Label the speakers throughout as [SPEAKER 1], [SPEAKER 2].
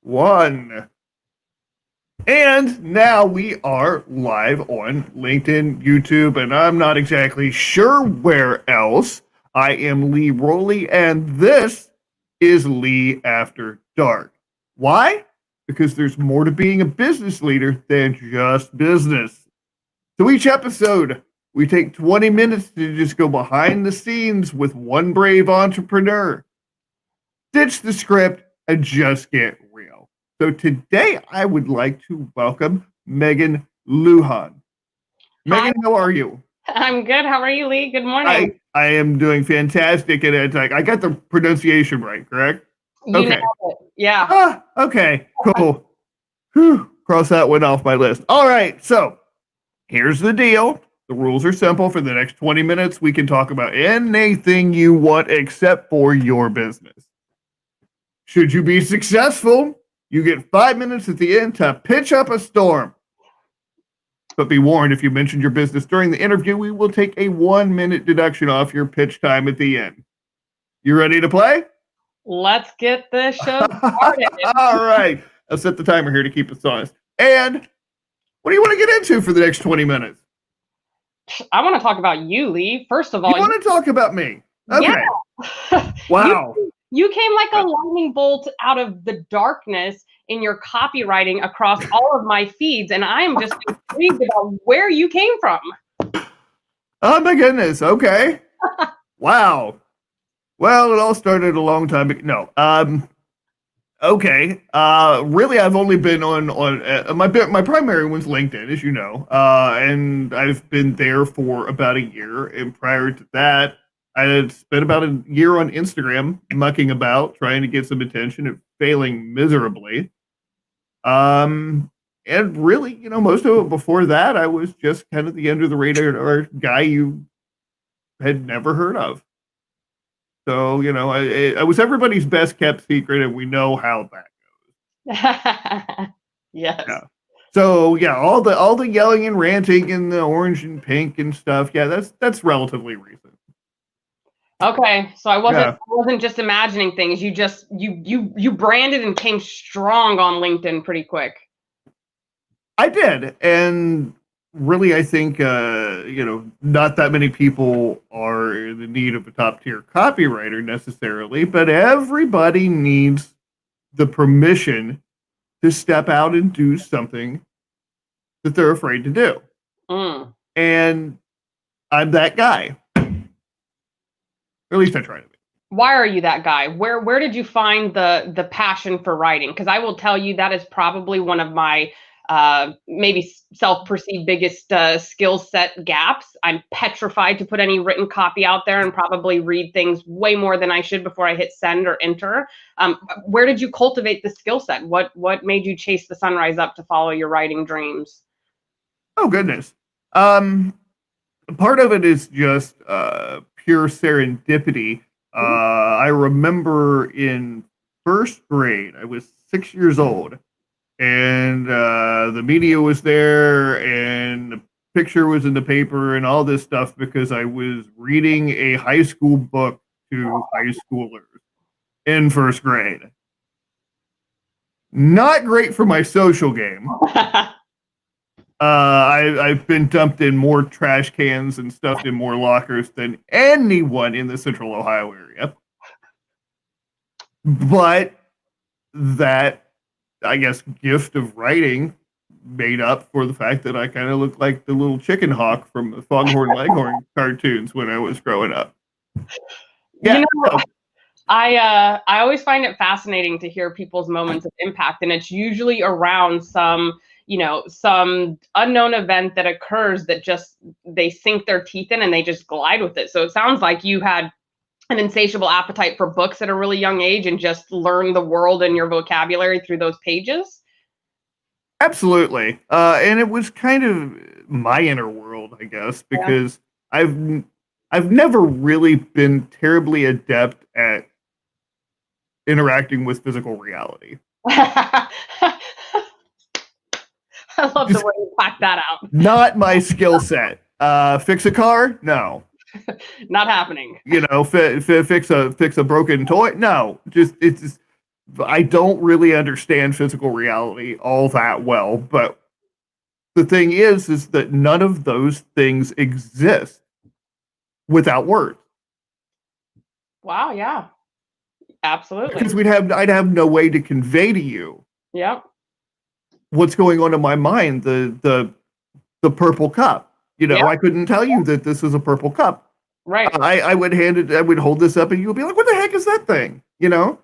[SPEAKER 1] One. And now we are live on LinkedIn, YouTube, and I'm not exactly sure where else. I am Lee Rowley, and this is Lee After Dark. Why? Because there's more to being a business leader than just business. So each episode, we take 20 minutes to just go behind the scenes with one brave entrepreneur. Ditch the script and just get real. So today I would like to welcome Maegan Lujan.
[SPEAKER 2] Hi.
[SPEAKER 1] Maegan, how are you?
[SPEAKER 2] I'm good. How are you, Lee? Good morning.
[SPEAKER 1] I am doing fantastic, and it's like I got the pronunciation right, correct?
[SPEAKER 2] You
[SPEAKER 1] Okay.
[SPEAKER 2] nailed it. Yeah.
[SPEAKER 1] Okay, cool. Whew, cross that one off my list. All right, so here's the deal. The rules are simple. For the next 20 minutes, we can talk about anything you want except for your business. Should you be successful, you get 5 minutes at the end to pitch up a storm. But be warned, if you mention your business during the interview, we will take a 1-minute deduction off your pitch time at the end. You ready to play?
[SPEAKER 2] Let's get this show started.
[SPEAKER 1] All right. I'll set the timer here to keep us honest. And what do you want to get into for the next 20 minutes?
[SPEAKER 2] I want to talk about you, Lee. First of all,
[SPEAKER 1] you want to talk about me? Okay.
[SPEAKER 2] Yeah.
[SPEAKER 1] Wow.
[SPEAKER 2] You came like a lightning bolt out of the darkness in your copywriting across all of my feeds, and I am just intrigued about where you came from.
[SPEAKER 1] Oh my goodness. Okay. Wow. Well, it all started a long time ago. No. Okay. Really, I've only been on my primary one's LinkedIn, as you know, and I've been there for about a year. And prior to that, I had spent about a year on Instagram mucking about, trying to get some attention and failing miserably. And really, most of it before that, I was just kind of the under the radar guy you had never heard of. So, I was everybody's best kept secret, and we know how that
[SPEAKER 2] goes. Yes.
[SPEAKER 1] Yeah. So, yeah, all the yelling and ranting and the orange and pink and stuff. Yeah, that's relatively recent.
[SPEAKER 2] Okay, so I wasn't just imagining things. You just you branded and came strong on LinkedIn pretty quick.
[SPEAKER 1] I did, and really, I think not that many people are in the need of a top tier copywriter necessarily, but everybody needs the permission to step out and do something that they're afraid to do. And I'm that guy. Or at least I try to be.
[SPEAKER 2] Why are you that guy? Where did you find the passion for writing? Because I will tell you that is probably one of my maybe self-perceived biggest skill set gaps. I'm petrified to put any written copy out there and probably read things way more than I should before I hit send or enter. Where did you cultivate the skill set? What made you chase the sunrise up to follow your writing dreams?
[SPEAKER 1] Oh, goodness. Part of it is just pure serendipity. I remember in first grade, I was 6 years old, and the media was there, and the picture was in the paper, and all this stuff because I was reading a high school book to high schoolers in first grade. Not great for my social game. I've been dumped in more trash cans and stuffed in more lockers than anyone in the Central Ohio area. But that, I guess, gift of writing made up for the fact that I kind of looked like the little chicken hawk from the Foghorn Leghorn cartoons when I was growing up.
[SPEAKER 2] Yeah. I always find it fascinating to hear people's moments of impact, and it's usually around some unknown event that occurs that just they sink their teeth in and they just glide with it. So it sounds like you had an insatiable appetite for books at a really young age and just learned the world and your vocabulary through those pages.
[SPEAKER 1] Absolutely. And it was kind of my inner world, I guess, because I've never really been terribly adept at interacting with physical reality.
[SPEAKER 2] I love the way you pack that out.
[SPEAKER 1] Not my skill set. Fix a car? No.
[SPEAKER 2] Not happening.
[SPEAKER 1] Fix a broken toy? No. It's just I don't really understand physical reality all that well, but the thing is that none of those things exist without words.
[SPEAKER 2] Wow, yeah. Absolutely.
[SPEAKER 1] Because I'd have no way to convey to you
[SPEAKER 2] Yep.
[SPEAKER 1] what's going on in my mind, the purple cup. You
[SPEAKER 2] Yeah.
[SPEAKER 1] know, I couldn't tell you that this is a purple cup.
[SPEAKER 2] Right.
[SPEAKER 1] I would hold this up and you would be like, what the heck is that thing? You know?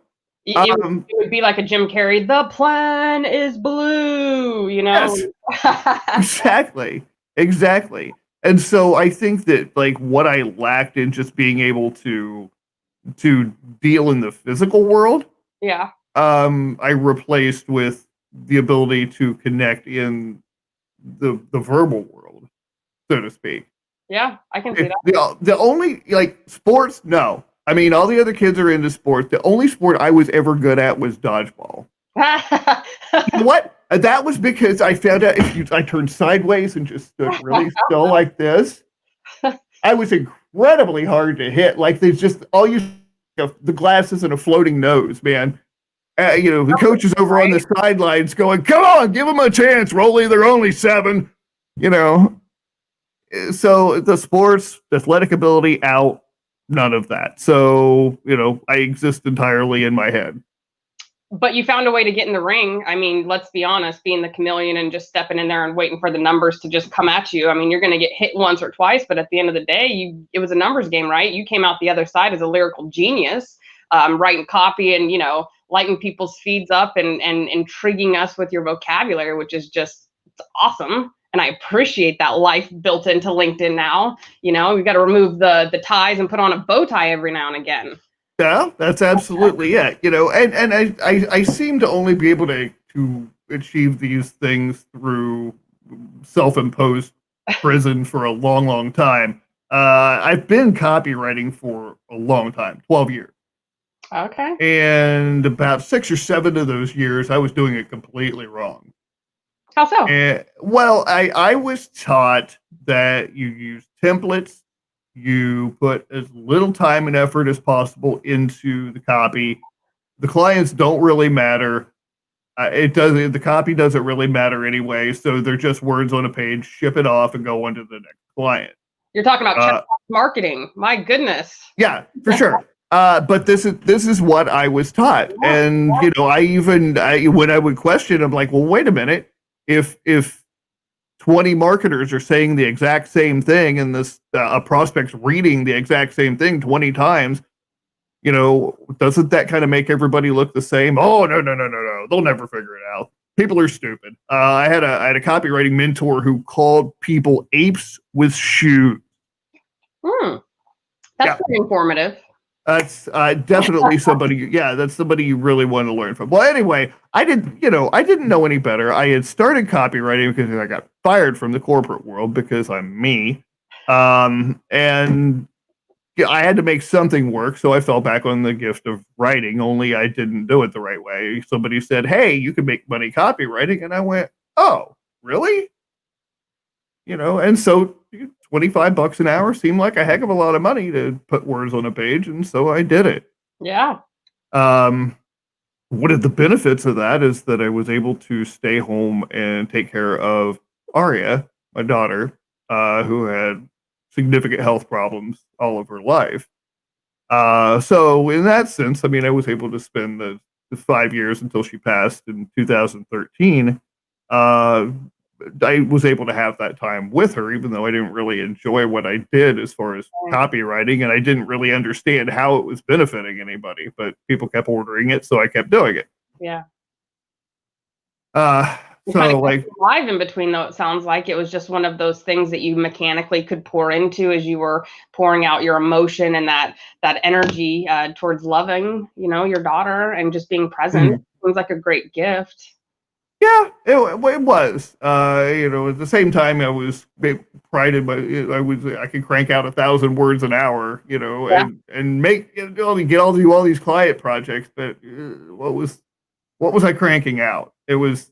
[SPEAKER 2] It would be like a Jim Carrey, the plan is blue, you know?
[SPEAKER 1] Yes, exactly. Exactly. And so I think that like what I lacked in just being able to deal in the physical world,
[SPEAKER 2] Yeah.
[SPEAKER 1] I replaced with the ability to connect in the verbal world, so to speak.
[SPEAKER 2] Yeah, I can see
[SPEAKER 1] The only like sports, no. I mean, all the other kids are into sports. The only sport I was ever good at was dodgeball.
[SPEAKER 2] that.
[SPEAKER 1] You know what? That was because I found out I turned sideways and just stood really still like this, I was incredibly hard to hit. Like there's just all you the glasses and a floating nose, man. You know, the coach is over on the sidelines going, "Come on, give them a chance, Rolly. They're only 7." You know, so the sports, athletic ability out, none of that. So you know, I exist entirely in my head.
[SPEAKER 2] But you found a way to get in the ring. I mean, let's be honest, being the chameleon and just stepping in there and waiting for the numbers to just come at you. I mean, you're going to get hit once or twice, but at the end of the day, it was a numbers game, right? You came out the other side as a lyrical genius, writing copy and, lighting people's feeds up and intriguing us with your vocabulary, which is just it's awesome. And I appreciate that life built into LinkedIn now. We've got to remove the ties and put on a bow tie every now and again.
[SPEAKER 1] Yeah, that's absolutely it. You know, and I seem to only be able to achieve these things through self-imposed prison for a long, long time. I've been copywriting for a long time, 12 years.
[SPEAKER 2] Okay.
[SPEAKER 1] And about 6 or 7 of those years, I was doing it completely wrong.
[SPEAKER 2] How so?
[SPEAKER 1] And, well, I was taught that you use templates, you put as little time and effort as possible into the copy. The clients don't really matter. The copy doesn't really matter anyway. So they're just words on a page. Ship it off and go on to the next client.
[SPEAKER 2] You're talking about marketing. My goodness.
[SPEAKER 1] Yeah, for sure. But this is what I was taught, and when I would question, I'm like, well, wait a minute. If 20 marketers are saying the exact same thing, and this a prospect's reading the exact same thing 20 times, doesn't that kind of make everybody look the same? Oh, no, they'll never figure it out. People are stupid. I had a copywriting mentor who called people apes with shoes.
[SPEAKER 2] That's pretty informative.
[SPEAKER 1] That's definitely somebody. Yeah, that's somebody you really want to learn from. Well, anyway, I didn't know any better. I had started copywriting because I got fired from the corporate world because I'm me, and I had to make something work. So I fell back on the gift of writing. Only I didn't do it the right way. Somebody said, "Hey, you can make money copywriting," and I went, "Oh, really?" And so $25 an hour seemed like a heck of a lot of money to put words on a page, and so I did it.
[SPEAKER 2] Yeah.
[SPEAKER 1] One of the benefits of that is that I was able to stay home and take care of Aria, my daughter, who had significant health problems all of her life. So in that sense, I mean, I was able to spend the 5 years until she passed in 2013. I was able to have that time with her, even though I didn't really enjoy what I did as far as copywriting, and I didn't really understand how it was benefiting anybody, but people kept ordering it, so I kept doing it.
[SPEAKER 2] Yeah.
[SPEAKER 1] So like
[SPEAKER 2] live in between though, it sounds like it was just one of those things that you mechanically could pour into as you were pouring out your emotion and that energy towards loving, your daughter and just being present. It was like a great gift.
[SPEAKER 1] Yeah, it was. At the same time, I was prided by. I could crank out 1,000 words an hour. And make get all these client projects. But what was I cranking out? It was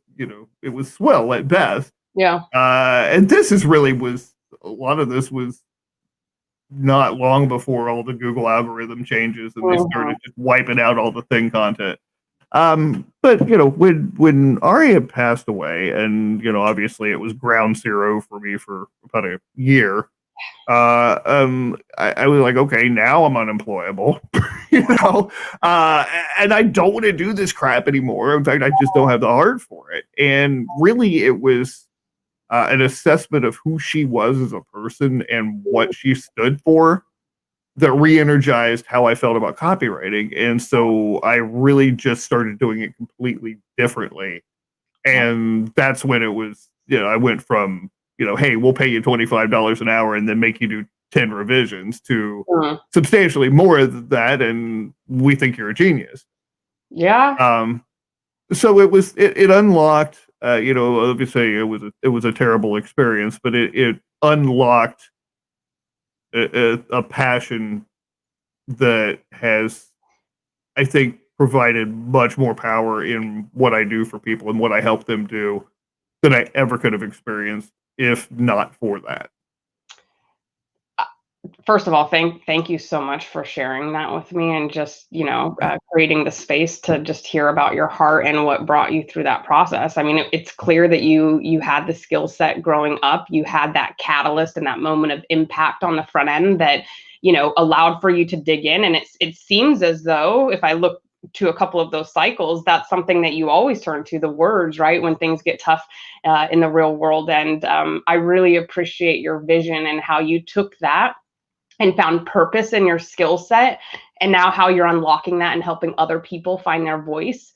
[SPEAKER 1] it was swill at best.
[SPEAKER 2] Yeah.
[SPEAKER 1] And this is really was a lot of this was not long before all the Google algorithm changes and they started just wiping out all the thing content. But when Arya passed away, and obviously it was ground zero for me for about a year. I was like, okay, now I'm unemployable, you know, and I don't want to do this crap anymore. In fact, I just don't have the heart for it. And really, it was an assessment of who she was as a person and what she stood for that re-energized how I felt about copywriting. And so I really just started doing it completely differently. And that's when it was, I went from, hey, we'll pay you $25 an hour and then make you do 10 revisions to substantially more than that. And we think you're a genius.
[SPEAKER 2] Yeah.
[SPEAKER 1] So it unlocked, obviously it was a terrible experience, but it unlocked a passion that has, I think, provided much more power in what I do for people and what I help them do than I ever could have experienced if not for that.
[SPEAKER 2] First of all, thank you so much for sharing that with me, and just creating the space to just hear about your heart and what brought you through that process. I mean, it's clear that you had the skill set growing up. You had that catalyst and that moment of impact on the front end that allowed for you to dig in. And it seems as though, if I look to a couple of those cycles, that's something that you always turn to, the words, right, when things get tough in the real world. And I really appreciate your vision and how you took that and found purpose in your skill set, and now how you're unlocking that and helping other people find their voice.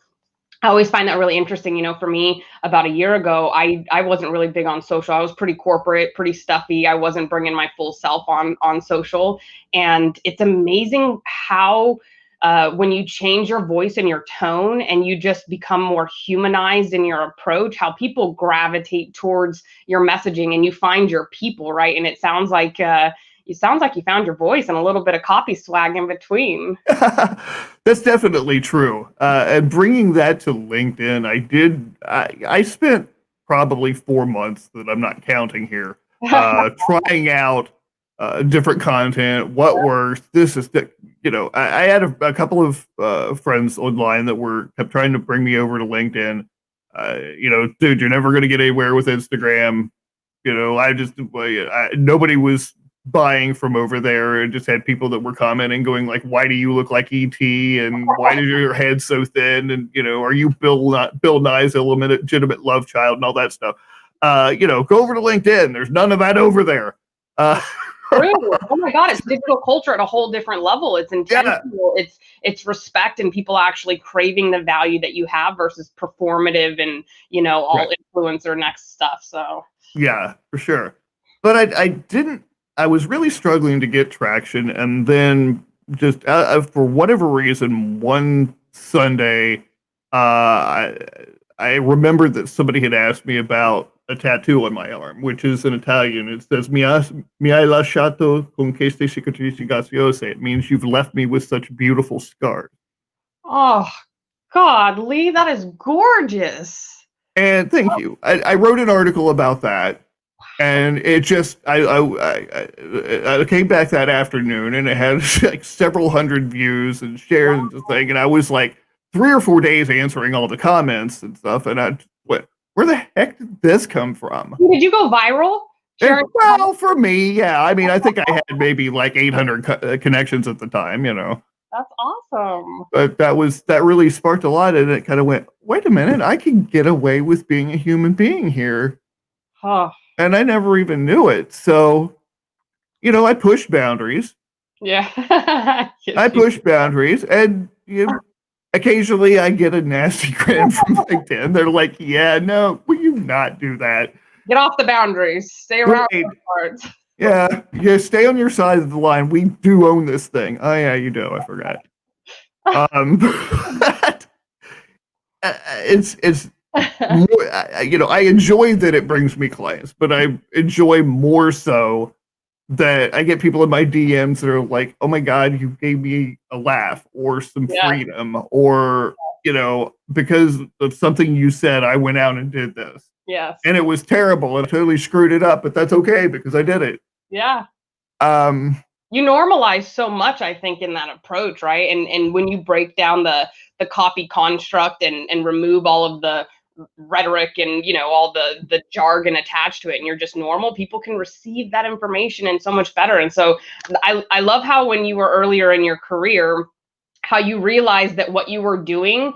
[SPEAKER 2] I always find that really interesting. For me, about a year ago, I wasn't really big on social. I was pretty corporate, pretty stuffy. I wasn't bringing my full self on social. And it's amazing how when you change your voice and your tone and you just become more humanized in your approach, how people gravitate towards your messaging and you find your people, right? And it sounds like you found your voice and a little bit of copy swag in between.
[SPEAKER 1] That's definitely true. And bringing that to LinkedIn, I spent probably 4 months that I'm not counting here, trying out different content, what works. This is, I had a couple of friends online that kept trying to bring me over to LinkedIn. Dude, you're never going to get anywhere with Instagram. Nobody was buying from over there, and just had people that were commenting going like, why do you look like ET, and why is your head so thin, and are you Bill Nye's illegitimate love child, and all that stuff. Go over to LinkedIn. There's none of that over there.
[SPEAKER 2] True. Oh my God, it's digital culture at a whole different level. It's intentional. Yeah. It's respect and people actually craving the value that you have versus performative and all right. Influencer next stuff. So
[SPEAKER 1] yeah, for sure. But I was really struggling to get traction, and then just for whatever reason, one Sunday, I remembered that somebody had asked me about a tattoo on my arm, which is in Italian. It says mi hai lasciato con queste cicatrici graziose. It means you've left me with such beautiful scars.
[SPEAKER 2] Oh God, Lee, that is gorgeous.
[SPEAKER 1] And thank you. I wrote an article about that. And it just, I came back that afternoon, and it had like several hundred views and shares and the thing. And I was like 3 or 4 days answering all the comments and stuff. And where the heck did this come from?
[SPEAKER 2] Did you go viral?
[SPEAKER 1] Well, for me, yeah. I mean, I think I had maybe like 800 connections at the time,
[SPEAKER 2] That's awesome.
[SPEAKER 1] But that really sparked a lot. And it kind of went, wait a minute, I can get away with being a human being here.
[SPEAKER 2] Huh.
[SPEAKER 1] And I never even knew it. So, I pushed boundaries.
[SPEAKER 2] Yeah.
[SPEAKER 1] I push boundaries, and occasionally I get a nasty gram from LinkedIn. They're like, yeah, no, will you not do that?
[SPEAKER 2] Get off the boundaries. Stay around the parts.
[SPEAKER 1] Yeah, stay on your side of the line. We do own this thing. Oh, yeah, you do. I forgot. It's more, I enjoy that it brings me clients, but I enjoy more so that I get people in my DMs that are like, oh my God, you gave me a laugh or some freedom, or, because of something you said, I went out and did this.
[SPEAKER 2] Yes.
[SPEAKER 1] And it was terrible and I totally screwed it up, but that's okay because I did it.
[SPEAKER 2] Yeah. You normalize so much, I think, in that approach, right? And when you break down the copy construct and remove all of the rhetoric and all the jargon attached to it, and you're just normal, people can receive that information and so much better. And so I love how when you were earlier in your career, how you realized that what you were doing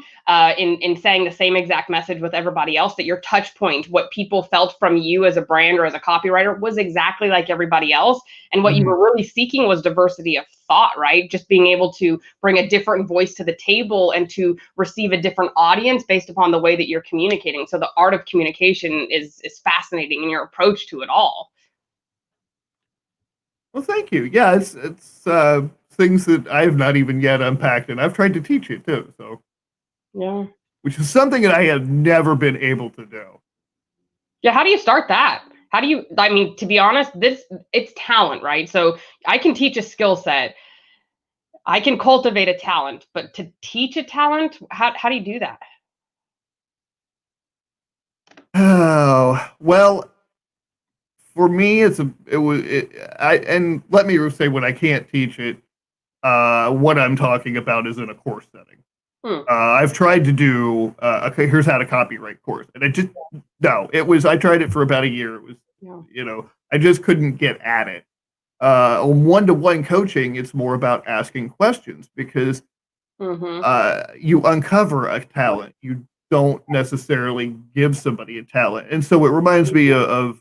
[SPEAKER 2] in saying the same exact message with everybody else, that your touch point, what people felt from you as a brand or as a copywriter, was exactly like everybody else. And what you were really seeking was diversity of thought, right? Just being able to bring a different voice to the table and to receive a different audience based upon the way that you're communicating. So the art of communication is fascinating in your approach to it all.
[SPEAKER 1] Well, thank you. Yeah, it's things that I've not even yet unpacked, and I've tried to teach it too. So
[SPEAKER 2] Yeah.
[SPEAKER 1] which is something that I have never been able to do.
[SPEAKER 2] Yeah, how do you start that? How do you, I mean, to be honest, it's talent, right? So I can teach a skill set. I can cultivate a talent, but to teach a talent, how do you do that?
[SPEAKER 1] Oh, well, for me, and let me say when I can't teach it, what I'm talking about is in a course setting. I've tried to do, okay, here's how to copyright course. And I tried it for about a year. It was, I just couldn't get at it. On one-to-one coaching, it's more about asking questions because you uncover a talent. You don't necessarily give somebody a talent. And so it reminds me of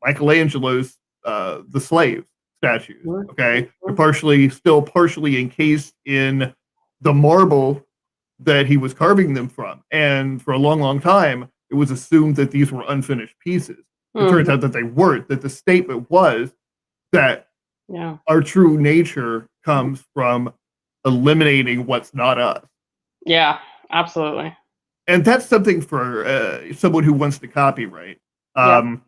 [SPEAKER 1] Michelangelo's The Slave statues. Okay, they're still partially encased in the marble that he was carving them from, and for a long, long time, it was assumed that these were unfinished pieces. It turns out that they weren't. That the statement was that our true nature comes from eliminating what's not us.
[SPEAKER 2] Yeah, absolutely.
[SPEAKER 1] And that's something for someone who wants to copyright. I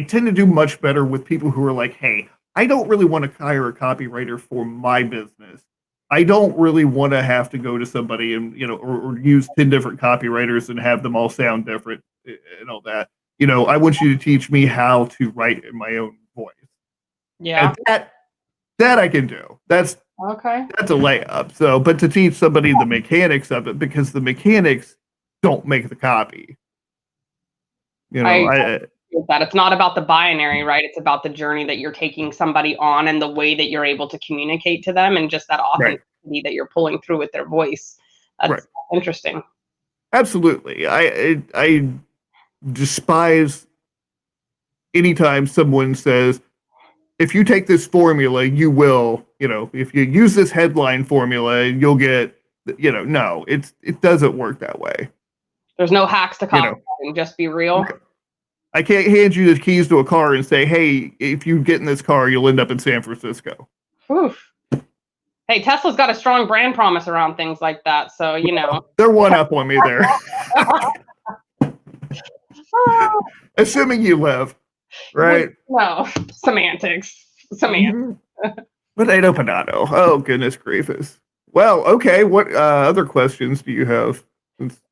[SPEAKER 1] tend to do much better with people who are like, hey, I don't really want to hire a copywriter for my business. I don't really want to have to go to somebody and, or use 10 different copywriters and have them all sound different and all that. I want you to teach me how to write in my own voice.
[SPEAKER 2] Yeah.
[SPEAKER 1] And that I can do. That's a layup. So, but to teach somebody the mechanics of it, because the mechanics don't make the copy.
[SPEAKER 2] That it's not about the binary, right? It's about the journey that you're taking somebody on and the way that you're able to communicate to them and just that authenticity that you're pulling through with their voice. That's interesting.
[SPEAKER 1] Absolutely. I despise anytime someone says, if you take this formula, you will, if you use this headline formula, you'll get, no, it doesn't work that way.
[SPEAKER 2] There's no hacks to copywriting, just be real.
[SPEAKER 1] I can't hand you the keys to a car and say, hey, if you get in this car, you'll end up in San Francisco.
[SPEAKER 2] Oof. Hey, Tesla's got a strong brand promise around things like that. So,
[SPEAKER 1] They're one up on me there. Assuming you live, right?
[SPEAKER 2] No, semantics.
[SPEAKER 1] Potato. Oh, goodness gracious. Well, okay. What other questions do you have?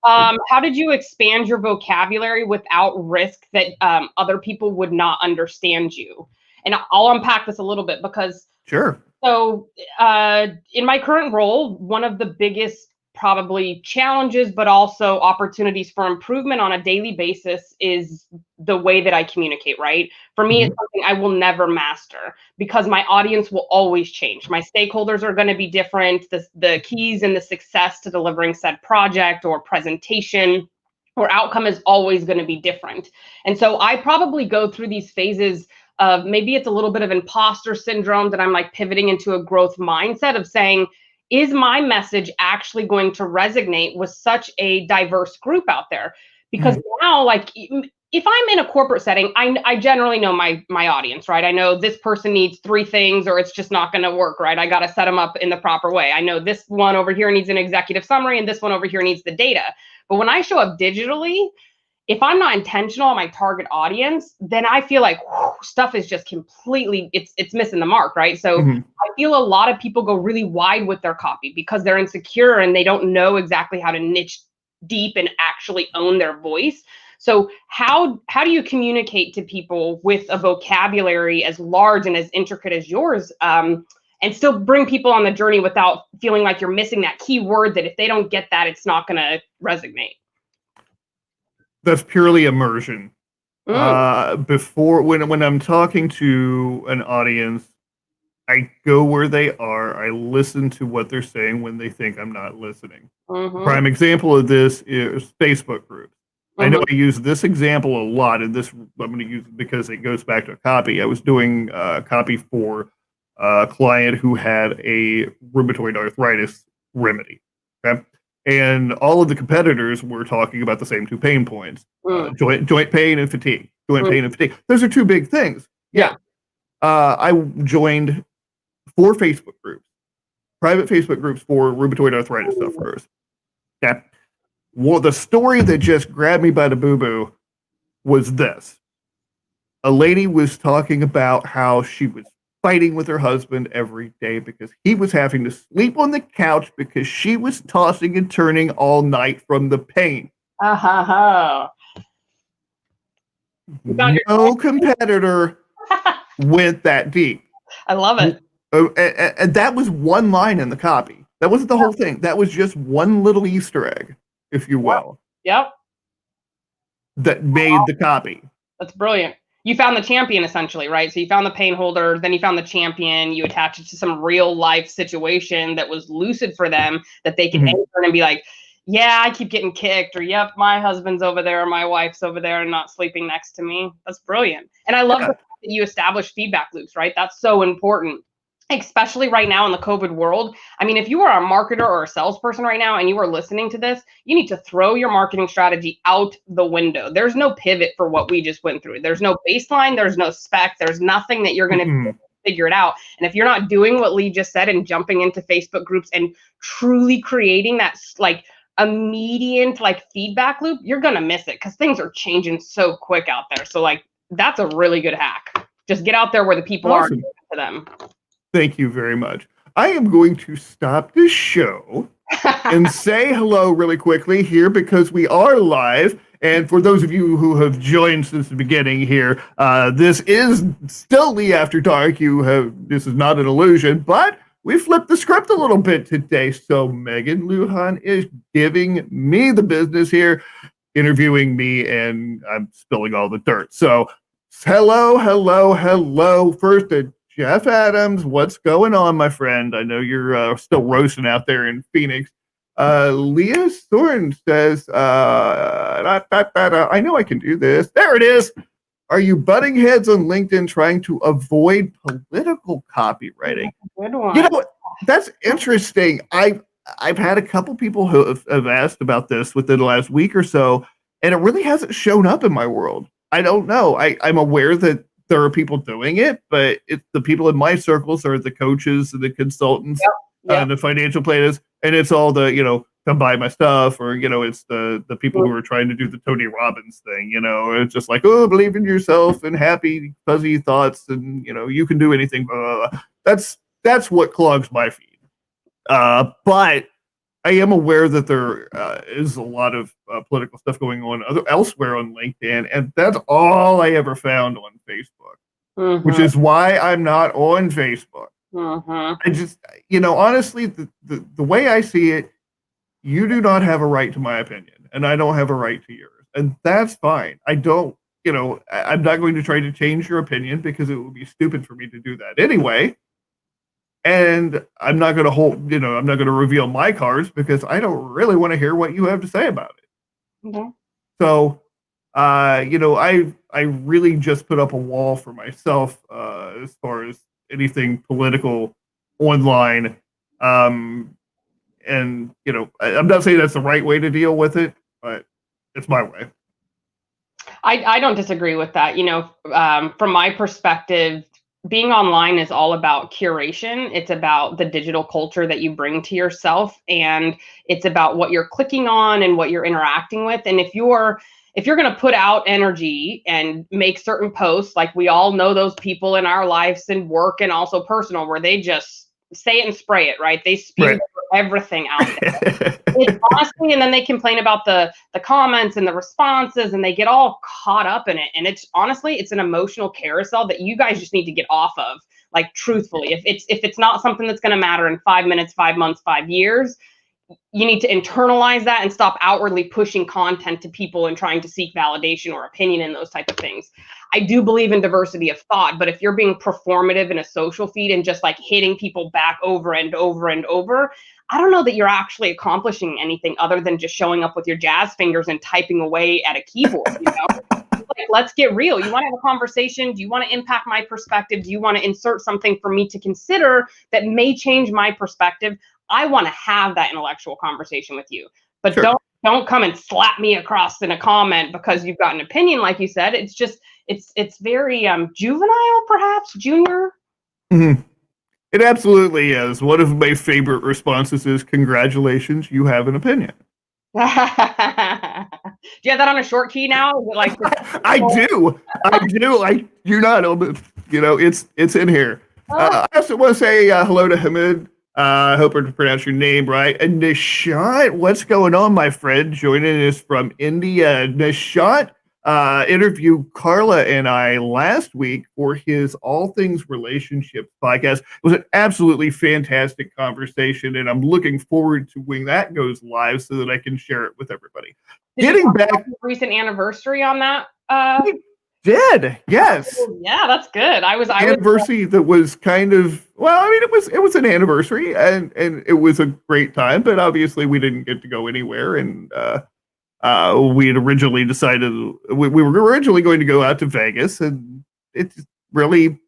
[SPEAKER 2] How did you expand your vocabulary without risk that other people would not understand you? And I'll unpack this a little bit because So in my current role, one of the biggest probably challenges, but also opportunities for improvement on a daily basis is the way that I communicate, right? For me, it's something I will never master because my audience will always change. My stakeholders are going to be different. The keys and the success to delivering said project or presentation or outcome is always going to be different. And so I probably go through these phases of maybe it's a little bit of imposter syndrome that I'm like pivoting into a growth mindset of saying, is my message actually going to resonate with such a diverse group out there? Because now, like, if I'm in a corporate setting, I generally know my audience, right? I know this person needs 3 things or it's just not going to work, right? I got to set them up in the proper way. I know this one over here needs an executive summary and this one over here needs the data. But when I show up digitally, if I'm not intentional on my target audience, then I feel like stuff is just completely, it's missing the mark, right? So I feel a lot of people go really wide with their copy because they're insecure and they don't know exactly how to niche deep and actually own their voice. So how do you communicate to people with a vocabulary as large and as intricate as yours, and still bring people on the journey without feeling like you're missing that key word that if they don't get that, it's not going to resonate?
[SPEAKER 1] That's purely immersion.
[SPEAKER 2] Mm.
[SPEAKER 1] Before when I'm talking to an audience, I go where they are. I listen to what they're saying when they think I'm not listening.
[SPEAKER 2] Mm-hmm.
[SPEAKER 1] Prime example of this is Facebook groups. I know
[SPEAKER 2] Mm-hmm.
[SPEAKER 1] I use this example a lot, and this I'm going to use it because it goes back to copy. I was doing copy for a client who had a rheumatoid arthritis remedy. Okay, and all of the competitors were talking about the same two pain points:
[SPEAKER 2] Mm.
[SPEAKER 1] joint pain and fatigue. Joint
[SPEAKER 2] Mm.
[SPEAKER 1] pain and fatigue. Those are two big things.
[SPEAKER 2] Yeah.
[SPEAKER 1] I joined 4 Facebook groups, private Facebook groups for rheumatoid arthritis sufferers. Okay. Well, the story that just grabbed me by the boo-boo was this. A lady was talking about how she was fighting with her husband every day because he was having to sleep on the couch because she was tossing and turning all night from the pain.
[SPEAKER 2] Uh-huh. You found
[SPEAKER 1] No competitor went that deep.
[SPEAKER 2] I love it.
[SPEAKER 1] And that was one line in the copy. That wasn't the whole thing. That was just one little Easter egg, if you will,
[SPEAKER 2] Yep.
[SPEAKER 1] that made the copy.
[SPEAKER 2] That's brilliant. You found the champion essentially, right? So you found the pain holder, then you found the champion, you attach it to some real life situation that was lucid for them that they could
[SPEAKER 1] Mhm.
[SPEAKER 2] anchor and be like, yeah, I keep getting kicked, or yep, my husband's over there, or my wife's over there and not sleeping next to me. That's brilliant. And I love
[SPEAKER 1] Yeah.
[SPEAKER 2] the fact that you establish feedback loops, right? That's so important, especially right now in the COVID world. I mean, if you are a marketer or a salesperson right now and you are listening to this, you need to throw your marketing strategy out the window. There's no pivot for what we just went through. There's no baseline, there's no spec, there's nothing that you're going to
[SPEAKER 1] Mm-mm.
[SPEAKER 2] figure it out. And if you're not doing what Lee just said and jumping into Facebook groups and truly creating that like immediate like feedback loop, you're going to miss it because things are changing so quick out there. So like that's a really good hack. Just get out there where the people are
[SPEAKER 1] Awesome.
[SPEAKER 2] to them.
[SPEAKER 1] Thank you very much. I am going to stop the show and say hello really quickly here because we are live. And for those of you who have joined since the beginning here, this is still Lee After Dark. This is not an illusion, but we flipped the script a little bit today. So Maegan Lujan is giving me the business here, interviewing me, and I'm spilling all the dirt. So hello, hello, hello. First to Jeff Adams. What's going on, my friend? I know you're still roasting out there in Phoenix. Leah Thorne says, I know I can do this. There it is. Are you butting heads on LinkedIn trying to avoid political copywriting?
[SPEAKER 2] Good one.
[SPEAKER 1] You know what? That's interesting. I've had a couple people who have asked about this within the last week or so, and it really hasn't shown up in my world. I don't know. I'm aware that there are people doing it, but it's the people in my circles are the coaches and the consultants and the financial planners, and it's all the, come buy my stuff, or, it's the people who are trying to do the Tony Robbins thing, it's just like, oh, believe in yourself and happy, fuzzy thoughts, and, you can do anything. Blah, blah, blah. That's what clogs my feed. But I am aware that there is a lot of political stuff going on elsewhere on LinkedIn, and that's all I ever found on Facebook, which is why I'm not on Facebook. I just, honestly, the way I see it, you do not have a right to my opinion, and I don't have a right to yours, and that's fine. I don't, I'm not going to try to change your opinion because it would be stupid for me to do that anyway. And I'm not going to I'm not going to reveal my cards because I don't really want to hear what you have to say about it. So, I really just put up a wall for myself as far as anything political online. And, I'm not saying that's the right way to deal with it, but it's my way.
[SPEAKER 2] I don't disagree with that. From my perspective, being online is all about curation. It's about the digital culture that you bring to yourself, and it's about what you're clicking on and what you're interacting with. And if you're going to put out energy and make certain posts, like we all know those people in our lives and work and also personal, where they just say it and spray it, right? They spew everything out there. It's honestly, and then they complain about the comments and the responses, and they get all caught up in it. And it's honestly, it's an emotional carousel that you guys just need to get off of. Like, truthfully, if it's not something that's going to matter in 5 minutes, 5 months, 5 years, you need to internalize that and stop outwardly pushing content to people and trying to seek validation or opinion and those type of things. I do believe in diversity of thought, but if you're being performative in a social feed and just like hitting people back over and over and over, I don't know that you're actually accomplishing anything other than just showing up with your jazz fingers and typing away at a keyboard, you know? Like, let's get real. You want to have a conversation? Do you want to impact my perspective? Do you want to insert something for me to consider that may change my perspective? I want to have that intellectual conversation with you, but sure. Don't come and slap me across in a comment because you've got an opinion. Like you said, it's just, it's very juvenile, perhaps junior.
[SPEAKER 1] Mm-hmm. It absolutely is. One of my favorite responses is, "Congratulations, you have an opinion."
[SPEAKER 2] Do you have that on a short key now? Is it like
[SPEAKER 1] I do. You're not on the, you know, it's in here. I also want to say hello to Hamid. I hope I pronounced your name right. And Nishant, what's going on, my friend? Joining us from India. Nishant interviewed Carla and I last week for his All Things Relationships podcast. It was an absolutely fantastic conversation, and I'm looking forward to when that goes live so that I can share it with everybody. Getting back to
[SPEAKER 2] the recent anniversary on that.
[SPEAKER 1] Did, yes.
[SPEAKER 2] Oh, yeah, that's good. I was
[SPEAKER 1] anniversary that was kind of, well, I mean, it was an anniversary and it was a great time, but obviously we didn't get to go anywhere. And we had originally decided we were originally going to go out to Vegas, and it's really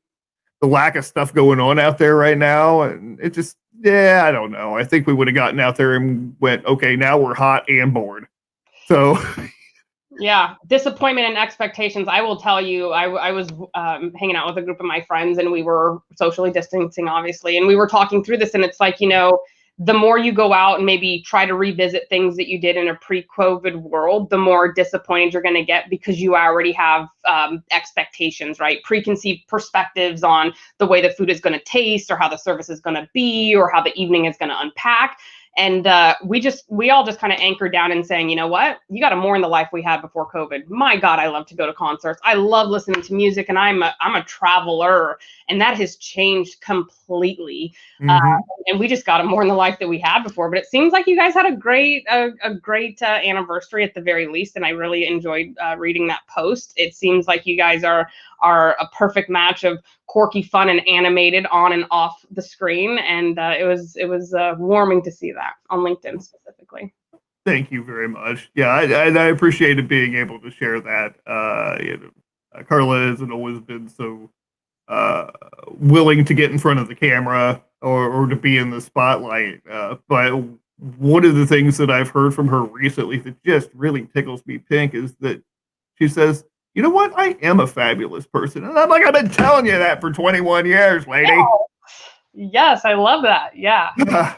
[SPEAKER 1] the lack of stuff going on out there right now, and it just, yeah, I don't know. I think we would have gotten out there and went, okay, now we're hot and bored. So.
[SPEAKER 2] Yeah, disappointment and expectations. I will tell you, I was hanging out with a group of my friends, and we were socially distancing, obviously, and we were talking through this, and it's like, you know, the more you go out and maybe try to revisit things that you did in a pre-COVID world, the more disappointed you're going to get because you already have expectations, right? Preconceived perspectives on the way the food is going to taste, or how the service is going to be, or how the evening is going to unpack. And we all just kind of anchored down in saying, you know what, you got to mourn the life we had before COVID. My God, I love to go to concerts. I love listening to music, and I'm a traveler, and that has changed completely. Mm-hmm. And we just got to mourn the life that we had before. But it seems like you guys had a great anniversary at the very least, and I really enjoyed reading that post. It seems like you guys are a perfect match of quirky, fun, and animated on and off the screen, and it was warming to see that on LinkedIn specifically.
[SPEAKER 1] Thank you very much. Yeah, I appreciated being able to share that. Carla hasn't always been so willing to get in front of the camera or to be in the spotlight, but one of the things that I've heard from her recently that just really tickles me pink is that she says, "You know what? I am a fabulous person." And I'm like, I've been telling you that for 21 years, lady.
[SPEAKER 2] Yes, I love that. Yeah.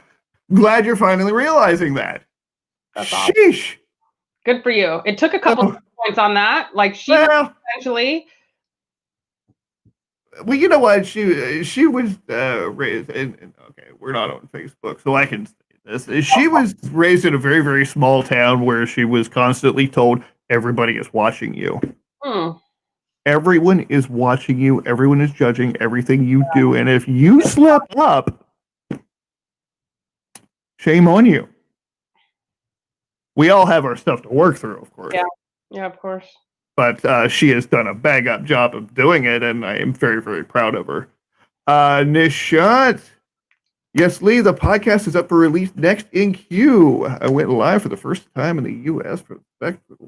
[SPEAKER 1] Glad you're finally realizing that.
[SPEAKER 2] That's awesome.
[SPEAKER 1] Sheesh.
[SPEAKER 2] Good for you. It took a couple points on that. Like, she essentially.
[SPEAKER 1] Well, you know what? She was raised, and okay, we're not on Facebook, so I can say this. She was raised in a very, very small town where she was constantly told, everybody is watching you. Everyone is watching you. Everyone is judging everything you do. And if you slip up, shame on you. We all have our stuff to work through, of course.
[SPEAKER 2] Yeah, of course.
[SPEAKER 1] But she has done a bang-up job of doing it, and I am very, very proud of her. Nishant. Yes, Lee, the podcast is up for release next in queue. I went live for the first time in the U.S. for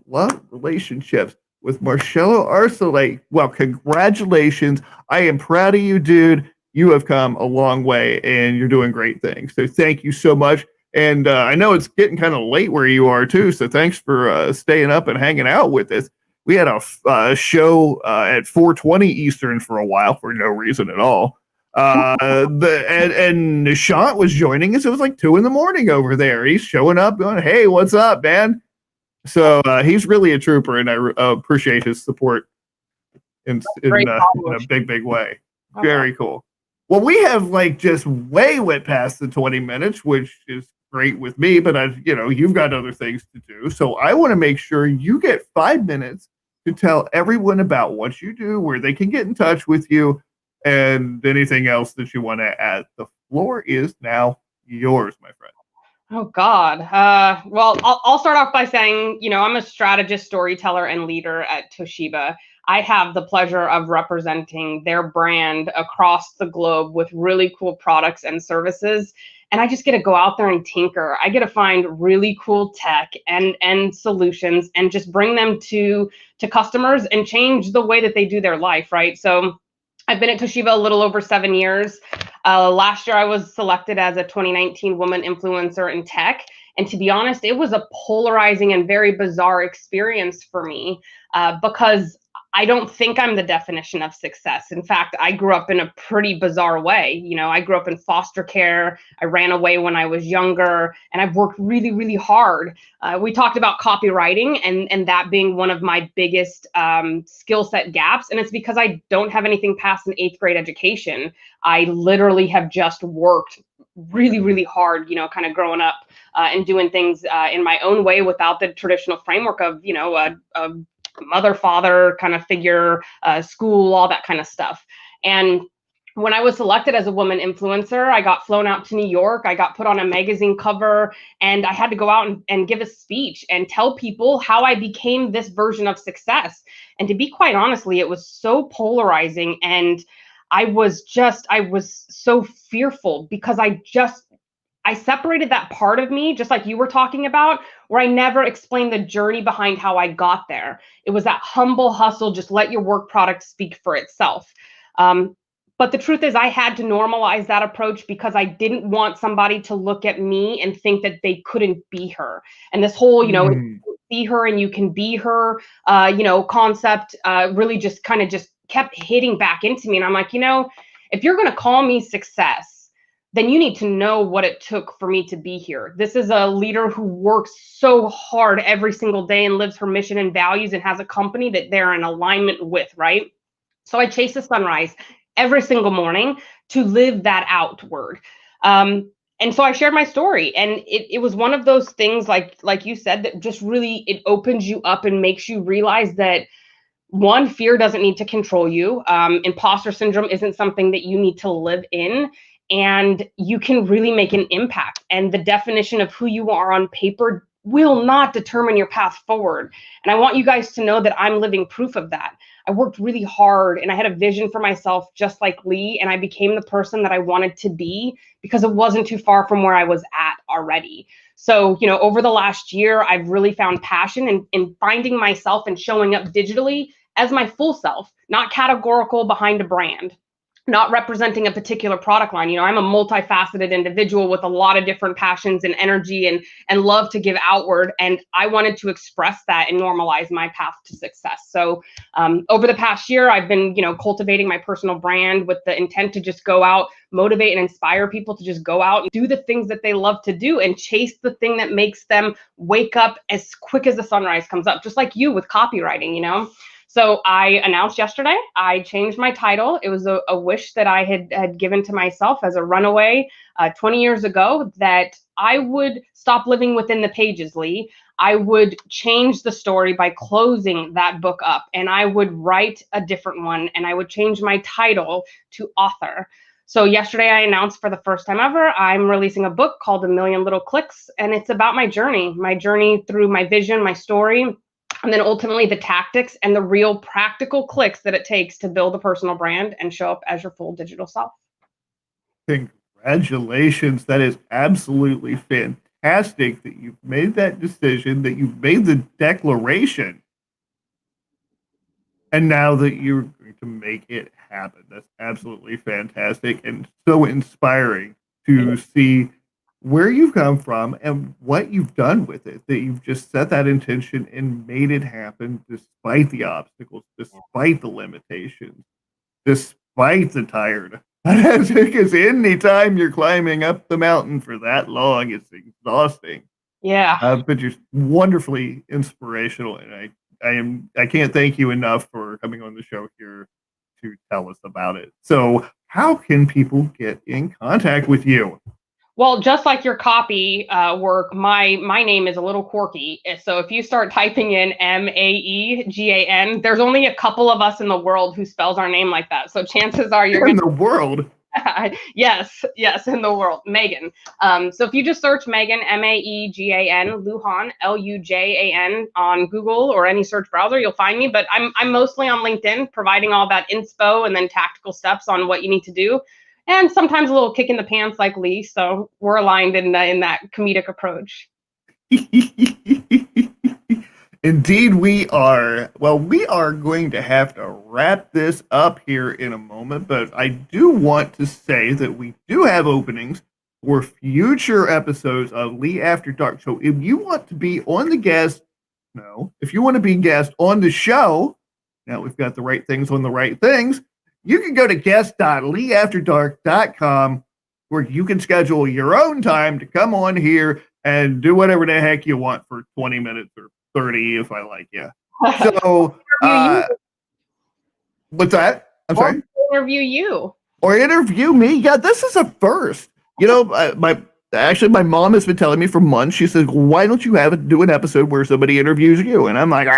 [SPEAKER 1] Love Relationships with Marcello Arcelay. Well, congratulations. I am proud of you, dude. You have come a long way, and you're doing great things. So thank you so much. And I know it's getting kind of late where you are, too, so thanks for staying up and hanging out with us. We had a show at 4:20 Eastern for a while for no reason at all. And Nishant was joining us. It was like 2 a.m. over there. He's showing up going, "Hey, what's up, man?" So he's really a trooper, and I appreciate his support in a big, big way. Okay. Very cool. Well, we have like just way went past the 20 minutes, which is great with me, but you've got other things to do. So I want to make sure you get 5 minutes to tell everyone about what you do, where they can get in touch with you, and anything else that you want to add. The floor is now yours, my friend.
[SPEAKER 2] Oh God. Well, I'll start off by saying, I'm a strategist, storyteller, and leader at Toshiba. I have the pleasure of representing their brand across the globe with really cool products and services. And I just get to go out there and tinker. I get to find really cool tech and solutions and just bring them to customers and change the way that they do their life, right? So I've been at Toshiba a little over 7 years. Last year, I was selected as a 2019 Woman Influencer in Tech. And to be honest, it was a polarizing and very bizarre experience for me because I don't think I'm the definition of success. In fact, I grew up in a pretty bizarre way. I grew up in foster care. I ran away when I was younger, and I've worked really, really hard. We talked about copywriting and that being one of my biggest skill set gaps. And it's because I don't have anything past an 8th grade education. I literally have just worked really, really hard, kind of growing up and doing things in my own way without the traditional framework of, a mother, father kind of figure, school, all that kind of stuff. And when I was selected as a woman influencer, I got flown out to New York. I got put on a magazine cover, and I had to go out and give a speech and tell people how I became this version of success. And to be quite honestly, it was so polarizing. And I was so fearful because I separated that part of me, just like you were talking about, where I never explained the journey behind how I got there. It was that humble hustle, just let your work product speak for itself. But the truth is, I had to normalize that approach because I didn't want somebody to look at me and think that they couldn't be her. And this whole, see her and you can be her, concept really just kept hitting back into me. And I'm like, if you're going to call me success, then you need to know what it took for me to be here. This is a leader who works so hard every single day and lives her mission and values and has a company that they're in alignment with, right? So I chase the sunrise every single morning to live that outward. And so I shared my story, and it was one of those things, like you said, that just really, it opens you up and makes you realize that one, fear doesn't need to control you. Imposter syndrome isn't something that you need to live in, and you can really make an impact. And the definition of who you are on paper will not determine your path forward. And I want you guys to know that I'm living proof of that. I worked really hard and I had a vision for myself, just like Lee, and I became the person that I wanted to be because it wasn't too far from where I was at already. So, over the last year, I've really found passion in finding myself and showing up digitally as my full self, not categorical behind a brand, not representing a particular product line. I'm a multifaceted individual with a lot of different passions and energy and love to give outward. And I wanted to express that and normalize my path to success. So over the past year, I've been, cultivating my personal brand with the intent to just go out, motivate and inspire people to just go out and do the things that they love to do and chase the thing that makes them wake up as quick as the sunrise comes up, just like you with copywriting. So I announced yesterday, I changed my title. It was a wish that I had given to myself as a runaway 20 years ago, that I would stop living within the pages, Lee. I would change the story by closing that book up, and I would write a different one, and I would change my title to author. So yesterday I announced, for the first time ever, I'm releasing a book called A Million Little Clicks, and it's about my journey through my vision, my story, and then ultimately the tactics and the real practical clicks that it takes to build a personal brand and show up as your full digital self.
[SPEAKER 1] Congratulations. That is absolutely fantastic that you've made that decision, that you've made the declaration, and now that you're going to make it happen. That's absolutely fantastic and so inspiring to see where you've come from and what you've done with it, that you've just set that intention and made it happen despite the obstacles, despite the limitations, despite the tired. Because anytime you're climbing up the mountain for that long, it's exhausting.
[SPEAKER 2] Yeah.
[SPEAKER 1] But you're wonderfully inspirational, and I can't thank you enough for coming on the show here to tell us about it. So how can people get in contact with you?
[SPEAKER 2] Well, just like your copy work, my name is a little quirky. So if you start typing in Maegan, there's only a couple of us in the world who spells our name like that. So chances are you're
[SPEAKER 1] In
[SPEAKER 2] going
[SPEAKER 1] the world?
[SPEAKER 2] yes, in the world, Maegan. So if you just search Maegan, Maegan, Lujan, Lujan on Google or any search browser, you'll find me. But I'm mostly on LinkedIn, providing all that inspo and then tactical steps on what you need to do, and sometimes a little kick in the pants like Lee. So we're aligned in that comedic approach.
[SPEAKER 1] Indeed, we are. Well, we are going to have to wrap this up here in a moment, but I do want to say that we do have openings for future episodes of Lee After Dark. So if you want to be on the guest, no, if you want to be guest on the show, now we've got the right things on the right things, you can go to guest.leeafterdark.com where you can schedule your own time to come on here and do whatever the heck you want for 20 minutes or 30 if I like you. So, what's that? I'm sorry?
[SPEAKER 2] Interview you.
[SPEAKER 1] Or interview me? Yeah, this is a first. You know, my mom has been telling me for months. She says, "Why don't you do an episode where somebody interviews you?" And I'm like,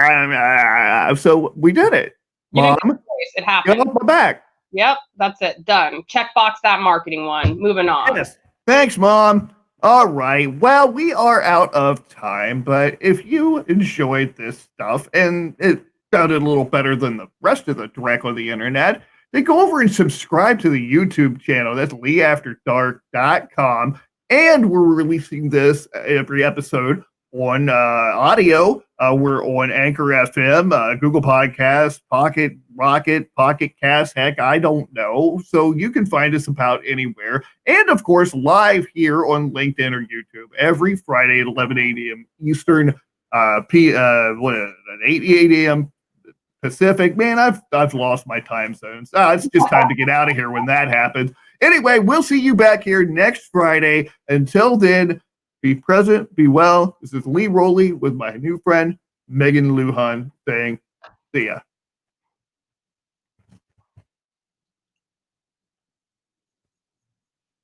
[SPEAKER 1] so we did it. Mom,
[SPEAKER 2] it happened.
[SPEAKER 1] Get off my back.
[SPEAKER 2] Yep, that's it. Done. Checkbox that marketing one. Moving on.
[SPEAKER 1] Yes. Thanks, Mom. All right. Well, we are out of time, but if you enjoyed this stuff and it sounded a little better than the rest of the dreck on the internet, then go over and subscribe to the YouTube channel. That's leeafterdark.com. And we're releasing this every episode on audio. We're on Anchor FM, Google Podcasts, Pocket Rocket, Pocket Cast, heck, I don't know. So you can find us about anywhere. And of course, live here on LinkedIn or YouTube every Friday at 11 a.m. Eastern, 8 a.m. Pacific. Man, I've lost my time zones. It's just time to get out of here when that happens. Anyway, we'll see you back here next Friday. Until then, be present, be well. This is Lee Rowley with my new friend, Maegan Lujan, saying, see ya.